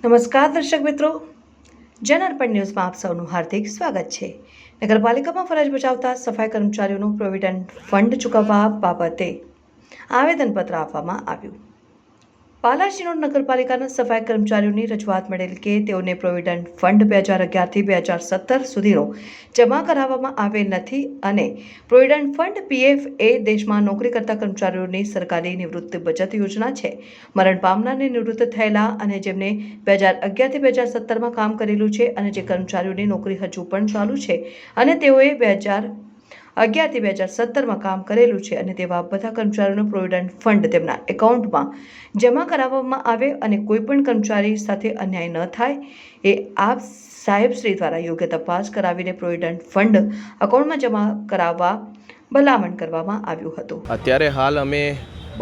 નમસ્કાર દર્શક મિત્રો, જનઅર્પણ ન્યૂઝમાં આપ સૌનું હાર્દિક સ્વાગત છે। નગરપાલિકામાં ફરજ બજાવતા સફાઈ કર્મચારીઓનું પ્રોવિડન્ટ ફંડ ચૂકવવા બાબતે આવેદનપત્ર આપવામાં આવ્યું। બાલાસિનોર નગરપાલિકાના સફાઈ કર્મચારીઓની રજૂઆત મળેલ કે તેઓને પ્રોવિડન્ટ ફંડ 2011 થી 2017 સુધીનો જમા કરાવવામાં આવેલ નથી અને પ્રોવિડન્ટ ફંડ પીએફ એ દેશમાં નોકરી કરતા કર્મચારીઓની સરકારી નિવૃત્તિ બચત યોજના છે। મરણ પામનારને નિવૃત્ત થયેલા અને જેમને 2011 થી 2017માં કામ કરેલું છે અને જે કર્મચારીઓની નોકરી હજુ પણ ચાલુ છે અને તેઓએ 2011 થી 2017માં કામ કરેલું છે અને તેવા બધા કર્મચારીઓનું પ્રોવિડન્ટ ફંડ તેમના એકાઉન્ટમાં જમા કરાવવામાં આવે અને કોઈ પણ કર્મચારી સાથે અન્યાય ન થાય એ આપ સાહેબશ્રી દ્વારા યોગ્ય તપાસ કરાવીને પ્રોવિડન્ટ ફંડ એકાઉન્ટમાં જમા કરાવવા ભલામણ કરવામાં આવ્યું હતું। અત્યારે હાલ અમે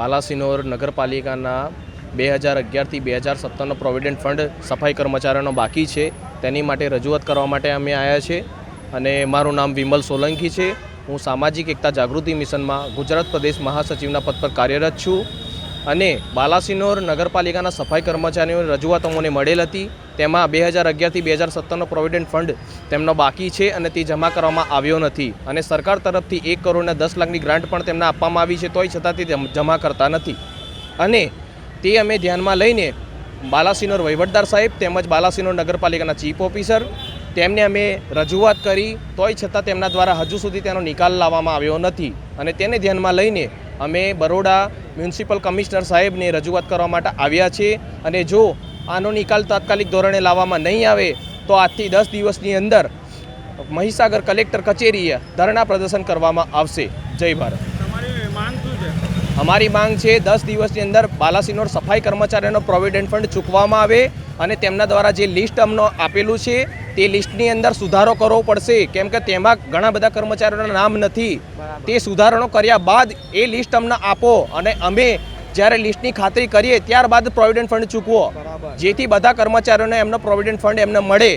બાલાસિનોર નગરપાલિકાના 2011 થી 2017નો પ્રોવિડન્ટ ફંડ સફાઈ કર્મચારીઓનો બાકી છે તેની માટે રજૂઆત કરવા માટે અમે આવ્યા છે અને મારું નામ વિમલ સોલંકી છે। હું સામાજિક એકતા જાગૃતિ મિશનમાં ગુજરાત પ્રદેશ મહાસચિવના પદ પર કાર્યરત છું અને બાલાસિનોર નગરપાલિકાના સફાઈ કર્મચારીઓની રજૂઆત અમને મળેલ હતી। તેમાં 2011 થી 2017નો પ્રોવિડન્ટ ફંડ તેમનો બાકી છે અને તે જમા કરવામાં આવ્યો નથી અને સરકાર તરફથી 1 કરોડ અને 10 લાખની ગ્રાન્ટ પણ તેમને આપવામાં આવી છે, તોય છતાં તે જમા કરતા નથી અને તે અમે ધ્યાનમાં લઈને બાલાસિનોર વહીવટદાર સાહેબ તેમજ બાલાસિનોર નગરપાલિકાના ચીફ ઓફિસર તેમને અમે રજૂઆત કરી, તોય છતાં તેમના દ્વારા હજુ સુધી તેનો નિકાલ લાવવામાં આવ્યો નથી અને તેને ધ્યાનમાં લઈને અમે બરોડા મ્યુનિસિપલ કમિશનર સાહેબને રજૂઆત કરવા માટે આવ્યા છે અને જો આનો નિકાલ તાત્કાલિક ધોરણે લાવવામાં નહીં આવે તો આજથી 10 દિવસની અંદર મહીસાગર કલેક્ટર કચેરીએ ધરણા પ્રદર્શન કરવામાં આવશે। જય ભારત। અમારી માંગ છે 10 દિવસની અંદર બાલાસિનોર સફાઈ કર્મચારીઓનો પ્રોવિડન્ટ ફંડ ચૂકવવામાં આવે અને તેમના દ્વારા જે લિસ્ટ અમને આપેલું છે તે લિસ્ટની અંદર સુધારો કરવો પડશે, કેમ કે તેમાં ઘણા બધા કર્મચારીઓના નામ નથી। તે સુધારણો કર્યા બાદ એ લિસ્ટ અમને આપો અને અમે જ્યારે લિસ્ટની ખાતરી કરીએ ત્યારબાદ પ્રોવિડન્ટ ફંડ ચૂકવો, જેથી બધા કર્મચારીઓને એમનો પ્રોવિડન્ટ ફંડ એમને મળે।